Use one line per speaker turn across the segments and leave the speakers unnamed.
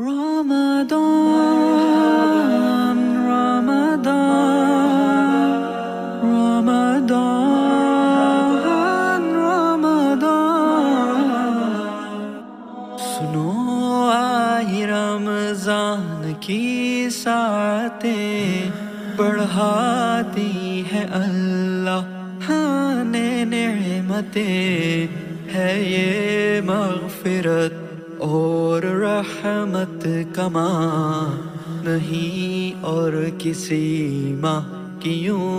Ramadan, Ramadan, Ramadan, Ramadan. सुनो आए रमजान की सातें बढ़ाती है अल्लाह ने नेमतें है ये मग़फ़िरत और रहमत कमा नहीं और किसी माह की यूं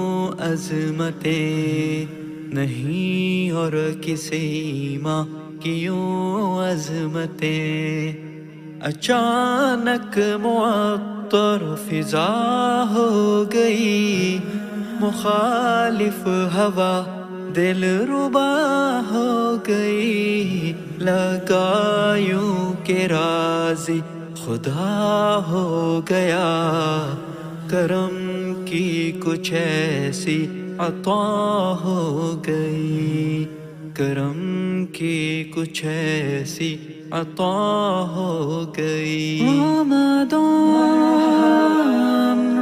अज़मतें नहीं और किसी माह की यूं अज़मतें अचानक मुअत्तर फिजा हो गई मुखालिफ हवा दिल रुबा हो गई लगा यूं के राज़ी खुदा हो गया करम की कुछ ऐसी अता हो गई करम की कुछ ऐसी अता हो गई रमदान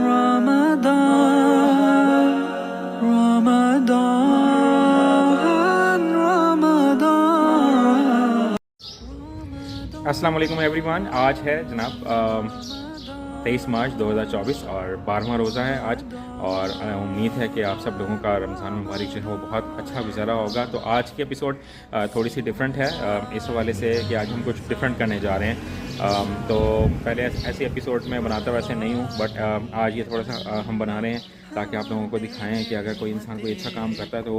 रमदान रमदान रमदान।
अस्सलाम वालेकुम एवरीवन। आज है जनाब 23 मार्च 2024 और 12वां रोज़ा है आज, और उम्मीद है कि आप सब लोगों का रमज़ान मुबारक जो है वो बहुत अच्छा गुजरा होगा। तो आज की एपिसोड थोड़ी सी डिफरेंट है इस हवाले से कि आज हम कुछ डिफरेंट करने जा रहे हैं। तो पहले ऐसे एपिसोड में बनाता वैसे नहीं हूँ, बट आज ये थोड़ा सा हम बना रहे हैं ताकि आप लोगों को दिखाएं कि अगर कोई इंसान कोई अच्छा काम करता है तो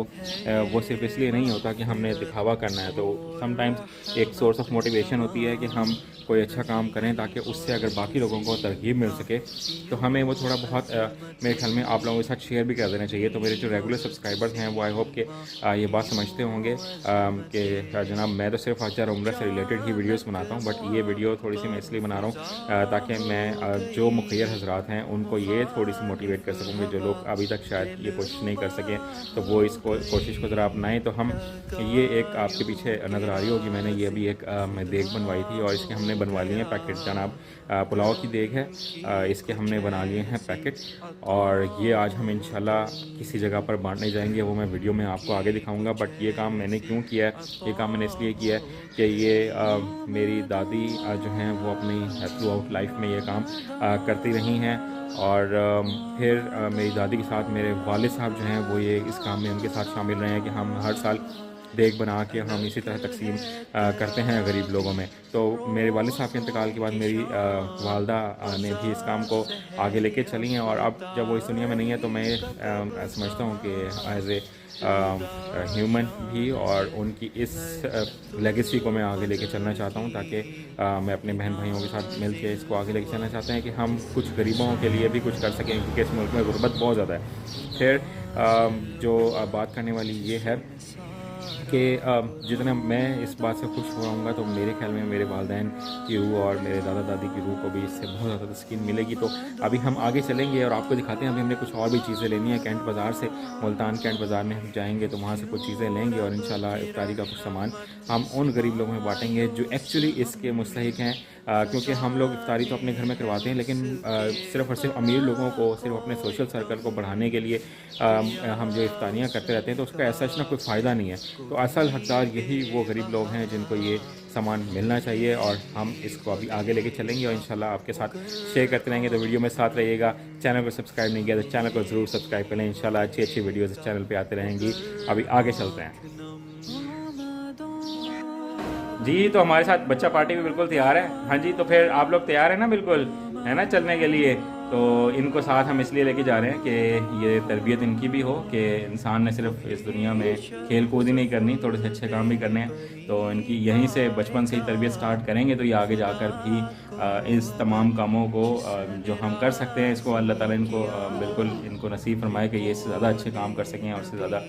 वो सिर्फ इसलिए नहीं होता कि हमने दिखावा करना है। तो समटाइम्स एक सोर्स ऑफ मोटिवेशन होती है कि हम कोई अच्छा काम करें ताकि उससे अगर बाकी लोगों को तरगीब मिल सके, तो हमें वो थोड़ा बहुत मेरे ख्याल में आप लोगों के साथ शेयर भी कर देना चाहिए। तो मेरे जो रेगुलर सब्सक्राइबर्स हैं वो आई होप कि ये बात समझते होंगे कि जनाब मैं तो सिर्फ हज और उम्रह से रिलेटेड ही वीडियोस बनाता हूँ, बट ये वीडियो थोड़ी सी मैं इसलिए बना रहा हूँ ताकि मैं जो मुखियर हजरात हैं उनको ये थोड़ी सी मोटिवेट कर सकूँगी। जो लोग अभी तक शायद ये कोशिश नहीं कर सके तो वो इस कोशिश को ज़रा अपनाएं। तो हम ये एक आपके पीछे नज़र आ रही होगी, मैंने ये अभी एक मैं देग बनवाई थी और इसके हमने बनवा लिए हैं पैकेट। जनाब पुलाव की देग है, इसके हमने बना लिए हैं पैकेट, और ये आज हम इंशाल्लाह किसी जगह पर बांटने जाएंगे, वो मैं वीडियो में आपको आगे दिखाऊंगा। बट ये काम मैंने क्यों किया है, ये काम मैंने इसलिए किया है कि ये मेरी दादी जो हैं वो अपनी थ्रू आउट लाइफ में ये काम करती रही हैं, और फिर मेरी दादी के साथ मेरे वालिद साहब जो हैं वो ये इस काम में उनके साथ शामिल रहे हैं कि हम हर साल देग बना के हम इसी तरह तकसीम करते हैं गरीब लोगों में। तो मेरे वालिद साहब के इंतकाल के बाद मेरी वालदा ने भी इस काम को आगे लेके चली हैं, और अब जब वो इस दुनिया में नहीं है तो मैं समझता हूँ कि एज ए ह्यूमन भी और उनकी इस लेगेसी को मैं आगे लेके चलना चाहता हूँ, ताकि मैं अपने बहन भाइयों के साथ मिल के इसको आगे लेके चलना चाहते हैं कि हम कुछ गरीबों के लिए भी कुछ कर सकें, क्योंकि इस मुल्क में गुर्बत बहुत ज़्यादा है। फिर जो बात करने वाली ये है कि जितना मैं इस बात से खुश होऊंगा तो मेरे ख्याल में मेरे वालिदैन की रूह और मेरे दादा दादी की रूह को भी इससे बहुत ज़्यादा तस्कीन मिलेगी। तो अभी हम आगे चलेंगे और आपको दिखाते हैं। अभी हमने कुछ और भी चीज़ें लेनी है कैंट बाज़ार से, मुल्तान कैंट बाज़ार में हम जाएंगे तो वहाँ से कुछ चीज़ें लेंगे और इंशाल्लाह इफ्तारी का कुछ सामान हम उन गरीब लोगों में बाँटेंगे जो एक्चुअली इसके मुस्तहिक हैं। क्योंकि हम लोग इफ्तारी तो अपने घर में करवाते हैं, लेकिन सिर्फ़ और सिर्फ अमीर लोगों को, सिर्फ अपने सोशल सर्कल को बढ़ाने के लिए हम जो इफ्तारियाँ करते रहते हैं तो उसका ऐसा ना कोई फ़ायदा नहीं है। तो असल हकदार यही वो गरीब लोग हैं जिनको ये सामान मिलना चाहिए, और हम इसको अभी आगे लेके चलेंगे और इंशाल्लाह आपके साथ शेयर करते रहेंगे। तो वीडियो में साथ रहिएगा। चैनल को सब्सक्राइब नहीं किया तो चैनल को ज़रूर सब्सक्राइब कर लें। इंशाल्लाह अच्छी अच्छी वीडियोज़ इस चैनल पर आते रहेंगी। अभी आगे चलते हैं जी। तो हमारे साथ बच्चा पार्टी भी बिल्कुल तैयार है। हाँ जी, तो फिर आप लोग तैयार हैं ना, बिल्कुल है ना चलने के लिए। तो इनको साथ हम इसलिए लेके जा रहे हैं कि ये तरबियत इनकी भी हो कि इंसान ने सिर्फ इस दुनिया में खेल कूद ही नहीं करनी, थोड़े से अच्छे काम भी करने हैं। तो इनकी यहीं से बचपन से ही तरबियत स्टार्ट करेंगे तो ये आगे जाकर भी इस तमाम कामों को जो हम कर सकते हैं, इसको अल्लाह ताला इनको बिल्कुल इनको नसीब फरमाए कि ये इससे ज़्यादा अच्छे काम कर सकें और इससे ज़्यादा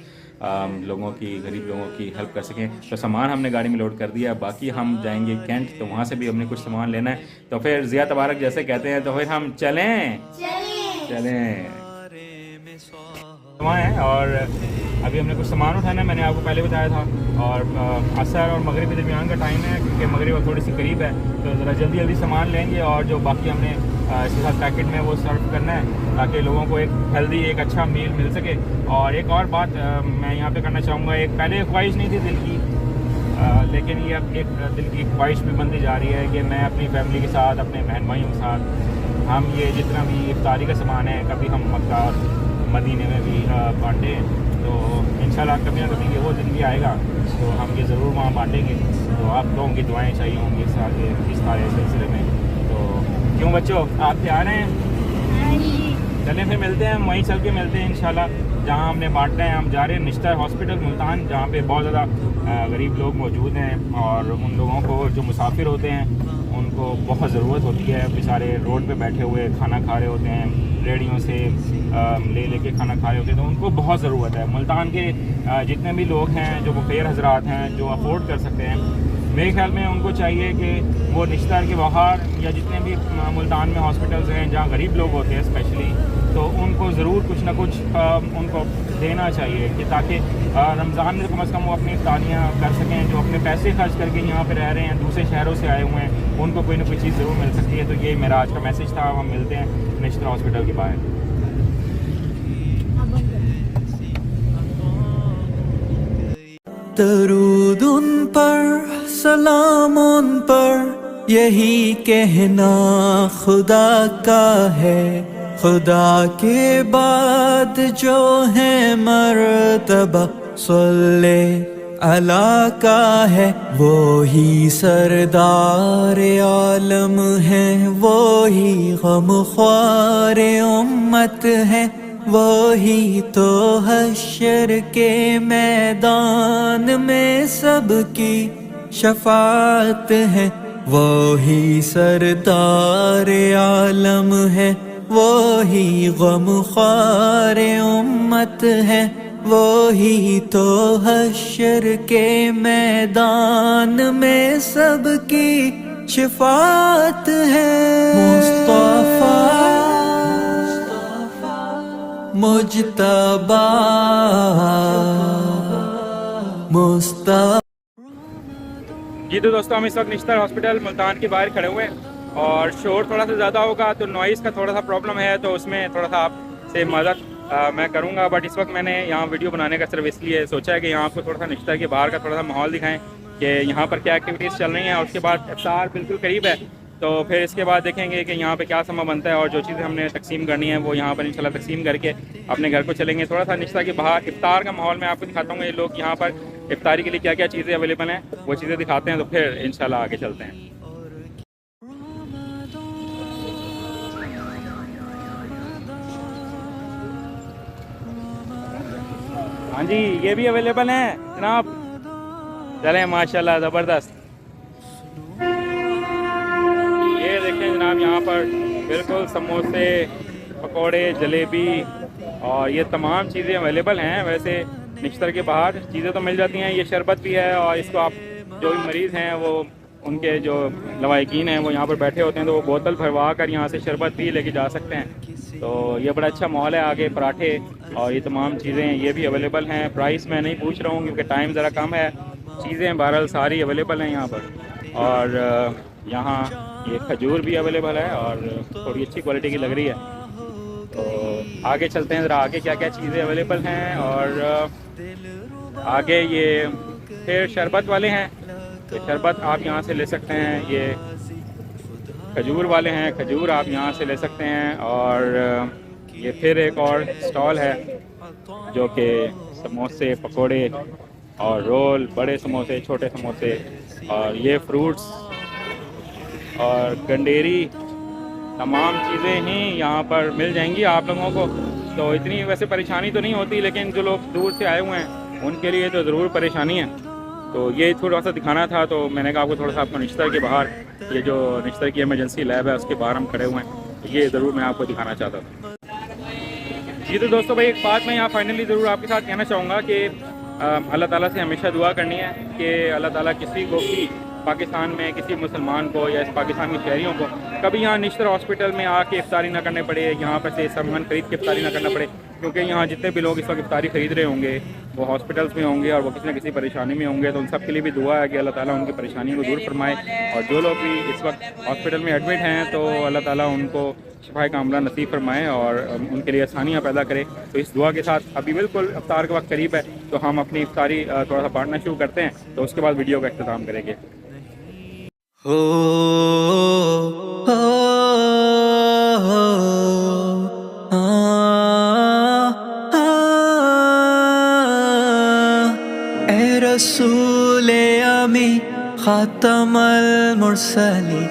लोगों की, गरीब लोगों की हेल्प कर सकें। तो सामान हमने गाड़ी में लोड कर दिया, बाकी हम जाएंगे कैंट, तो वहाँ से भी हमने कुछ सामान लेना है। तो फिर ज़िया तबारक जैसे कहते हैं, तो फिर हम चलें। और अभी हमने कुछ सामान उठाना है, मैंने आपको पहले बताया था, और असर और मगरिब के दरमियान का टाइम है, क्योंकि मगरिब थोड़ी सी करीब है, तो ज़रा जल्दी जल्दी सामान लेंगे और जो बाकी हमने इसके साथ पैकेट में वो सर्व करना है, ताकि लोगों को एक हेल्दी एक अच्छा मील मिल सके। और एक और बात मैं यहाँ पे करना चाहूँगा, एक पहले ख्वाहिश नहीं थी दिल की, लेकिन ये अब एक दिल की ख्वाहिश भी बनती जा रही है कि मैं अपनी फैमिली के साथ, अपने बहन भाइयों के साथ, हम ये जितना भी इफ्तारी का सामान है कभी हम मक्का और मदीने में भी बांटें। तो इंशाल्लाह कभी ना कभी ये वो दिन भी आएगा तो हम ये ज़रूर वहाँ बांटेंगे। तो आप लोगों की दुआएं चाहिए होंगी इस सारे सिलसिले में। तो क्यों बच्चों, आप तैयार हैं? चलें फिर मिलते हैं, वहीं चल के मिलते हैं इंशाल्लाह जहाँ हमने बांटना है। हम जा रहे हैं निश्तर हॉस्पिटल मुल्तान, जहाँ पे बहुत ज़्यादा गरीब लोग मौजूद हैं, और उन लोगों को जो मुसाफिर होते हैं उनको बहुत ज़रूरत होती है। बेचारे रोड पे बैठे हुए खाना खा रहे होते हैं, रेडियों से ले के खाना खा रहे होते हैं, तो उनको बहुत ज़रूरत है। मुल्तान के जितने भी लोग हैं, जो मुफेर हजरात हैं, जो अफोर्ड कर सकते हैं, मेरे ख्याल में उनको चाहिए कि वो निश्तर के बाहर या जितने भी मुल्तान में हॉस्पिटल्स हैं जहाँ गरीब लोग होते हैं स्पेशली, तो उनको ज़रूर कुछ ना कुछ उनको देना चाहिए, कि ताकि रमज़ान में कम से कम वो अपनी इफ्तारियाँ कर सकें। जो अपने पैसे खर्च करके यहाँ पे रह रहे हैं, दूसरे शहरों से आए हुए हैं, उनको कोई ना कोई चीज़ ज़रूर मिल सकती है। तो ये मेरा आज का मैसेज था। हम मिलते हैं निश्तर हॉस्पिटल के बाहर।
दरूद उन पर, सलाम उन पर, यही कहना खुदा का है। खुदा के बाद जो है मर्तबा सल्ले अला का है। वो ही सरदार आलम है, वो ही गमख्वार उम्मत है, वो ही तो हश्र के मैदान में सबकी शफाअत है। वो ही सरदार आलम है, वो ही गमख्वार उम्मत है, वो ही तो हश्र के मैदान में सबकी शफाअत है। मुस्तफा मुज्तबा मुस्तफा।
जी तो दोस्तों, हम इस वक्त निश्तर हॉस्पिटल मुल्तान के बाहर खड़े हुए हैं, और शोर थोड़ा सा ज़्यादा होगा तो नॉइज़ का थोड़ा सा प्रॉब्लम है, तो उसमें थोड़ा सा आपसे मदद मैं करूंगा। बट इस वक्त मैंने यहाँ वीडियो बनाने का सिर्फ इसलिए सोचा है कि यहाँ आपको थोड़ा सा निश्तर के बाहर का थोड़ा सा माहौल दिखाएं कि यहाँ पर क्या एक्टिविटीज़ चल रही हैं। और उसके बाद इफ्तार बिल्कुल करीब है, तो फिर इसके बाद देखेंगे कि यहाँ पे क्या सामान बनता है, और जो चीज़ें हमने तकसीम करनी है वो यहाँ पर इंशाल्लाह तकसीम करके अपने घर को चलेंगे। थोड़ा सा निश्तर के बाहर इफ्तार का माहौल मैं आपको दिखाता हूँ, ये लोग यहाँ पर इफ्तारी के लिए क्या क्या चीज़ें अवेलेबल हैं वो चीज़ें दिखाते हैं, तो फिर इंशाल्लाह आगे चलते हैं। हाँ जी, ये भी अवेलेबल हैं जनाब। चलें, माशाल्लाह ज़बरदस्त। ये देखें जनाब, यहाँ पर बिल्कुल समोसे, पकोड़े, जलेबी और ये तमाम चीज़ें अवेलेबल हैं। वैसे निश्तर के बाहर चीज़ें तो मिल जाती हैं। ये शरबत भी है, और इसको आप जो भी मरीज़ हैं वो उनके जो लवाकिन हैं वो यहाँ पर बैठे होते हैं, तो वो बोतल भरवा कर यहाँ से शरबत भी लेके जा सकते हैं। तो ये बड़ा अच्छा मॉल है। आगे पराठे और ये तमाम चीज़ें ये भी अवेलेबल हैं। प्राइस मैं नहीं पूछ रहा हूँ क्योंकि टाइम ज़रा कम है। चीज़ें बहरहाल सारी अवेलेबल हैं यहाँ पर। और यहाँ ये खजूर भी अवेलेबल है और थोड़ी अच्छी क्वालिटी की लग रही है। तो आगे चलते हैं ज़रा, आगे क्या क्या चीज़ें अवेलेबल हैं। और आगे ये फिर शरबत वाले हैं, तो शरबत आप यहाँ से ले सकते हैं। ये खजूर वाले हैं, खजूर आप यहाँ से ले सकते हैं। और ये फिर एक और स्टॉल है जो कि समोसे, पकोड़े और रोल, बड़े समोसे, छोटे समोसे, और ये फ्रूट्स और गंडेरी, तमाम चीज़ें ही यहाँ पर मिल जाएंगी आप लोगों को। तो इतनी वैसे परेशानी तो नहीं होती, लेकिन जो लोग दूर से आए हुए हैं उनके लिए तो ज़रूर परेशानी है। तो ये थोड़ा सा दिखाना था, तो मैंने कहा आपको थोड़ा सा आपको निश्तर के बाहर, ये जो निश्तर की इमरजेंसी लैब है उसके बाहर हम खड़े हुए हैं, तो ये ज़रूर मैं आपको दिखाना चाहता था। जी तो दोस्तों भाई, एक बात मैं यहाँ फाइनली ज़रूर आपके साथ कहना चाहूँगा कि अल्लाह ताला से हमेशा दुआ करनी है कि अल्लाह ताला किसी को भी पाकिस्तान में, किसी मुसलमान को या इस पाकिस्तान के शहरियों को कभी यहाँ निश्तर हॉस्पिटल में आके इफ्तारी ना करने पड़े, यहाँ पर से सामान खरीद के इफ्तारी ना करना पड़े। کیونکہ یہاں جتنے بھی لوگ اس وقت افطاری خرید رہے ہوں گے وہ ہاسپٹلس میں ہوں گے اور وہ کسی نہ کسی پریشانی میں ہوں گے، تو ان سب کے لیے بھی دعا ہے کہ اللہ تعالیٰ ان کی پریشانیوں کو دور فرمائے، اور جو لوگ بھی اس وقت ہاسپٹل میں ایڈمٹ ہیں تو اللہ تعالیٰ ان کو شفائے کاملہ نصیب فرمائے اور ان کے لیے آسانیاں پیدا کرے۔ تو اس دعا کے ساتھ ابھی بالکل افطار کا وقت قریب ہے، تو ہم اپنی افطاری تھوڑا سا بانٹنا شروع کرتے ہیں، تو اس کے بعد ویڈیو کا اختتام کریں گے۔
ہو اے رسول امی خاتم المرسلی،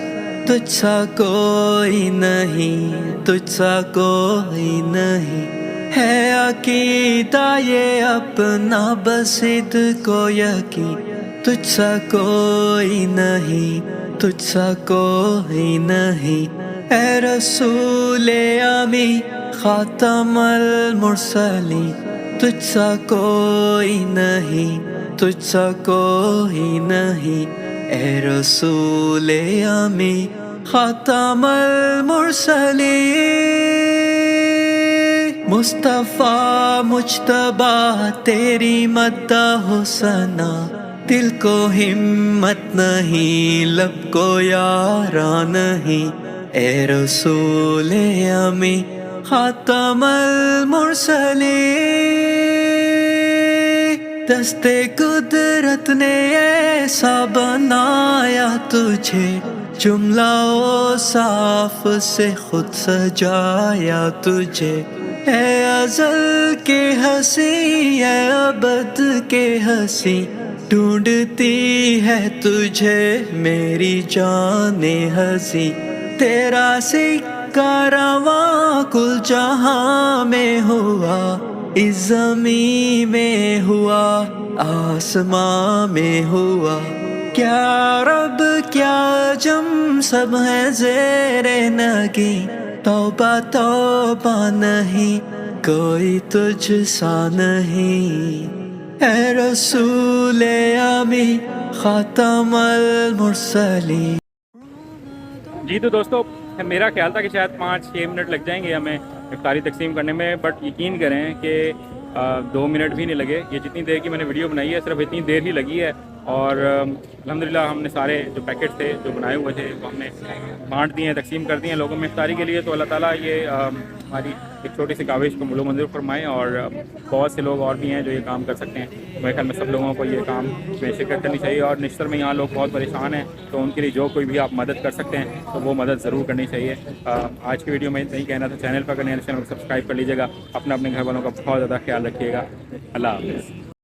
تجھ سا کوئی نہیں، تجھ سا کوئی نہیں، ہے عقیدہ یہ اپنا بسد کو یقین، تجھ سا کوئی نہیں، تجھ سا کوئی نہیں، اے رسول امی خاتم المرسلی، تجھ سا کوئی نہیں، تجھ سا کوئی نہیں، اے رسول امی خاتم المرسلی، مصطفیٰ مجتبیٰ تیری مدح و ثنا، دل کو ہمت نہیں، لب کو یارا نہیں، اے رسول امی خاتم المرسلی، دست قدرت نے ایسا بنایا تجھے، جملہ و صاف سے خود سجایا تجھے، اے ازل کے ہنسی، اے ابد کے ہنسی، ڈھونڈتی ہے تجھے میری جان ہنسی، تیرا سکہ رواں کل جہاں میں ہوا، اس زمین میں ہوا، آسماں میں ہوا، کیا رب کیا جم سب ہے زیر نگی، توبہ توبہ نہیں کوئی تجھ سا نہیں، اے رسول امی خاتم المرسلی۔
جی تو دوستو، میرا خیال تھا کہ شاید 5-6 منٹ لگ جائیں گے ہمیں افطاری تقسیم کرنے میں، بٹ یقین کریں کہ 2 منٹ بھی نہیں لگے۔ یہ جتنی دیر کی میں نے ویڈیو بنائی ہے صرف اتنی دیر ہی لگی ہے، اور الحمدللہ ہم نے سارے جو پیکٹ تھے جو بنائے ہوئے تھے وہ ہم نے بانٹ دیے ہیں، تقسیم کر دیے ہیں لوگوں میں افطاری کے لیے۔ تو اللہ تعالیٰ یہ ہماری ایک چھوٹی سی کاوش کو ملو منظور فرمائے، اور بہت سے لوگ اور بھی ہیں جو یہ کام کر سکتے ہیں۔ میرے خیال میں سب لوگوں کو یہ کام میں شرکت کرنی چاہیے، اور نشتر میں یہاں لوگ بہت پریشان ہیں، تو ان کے لیے جو کوئی بھی آپ مدد کر سکتے ہیں تو وہ مدد ضرور کرنی چاہیے۔ آج کی ویڈیو میں اتنا ہی کہنا تھا، چینل پر کرنے چینل کو سبسکرائب کر لیجیے گا، اپنے گھر والوں کا بہت زیادہ خیال رکھیے گا۔ اللہ حافظ۔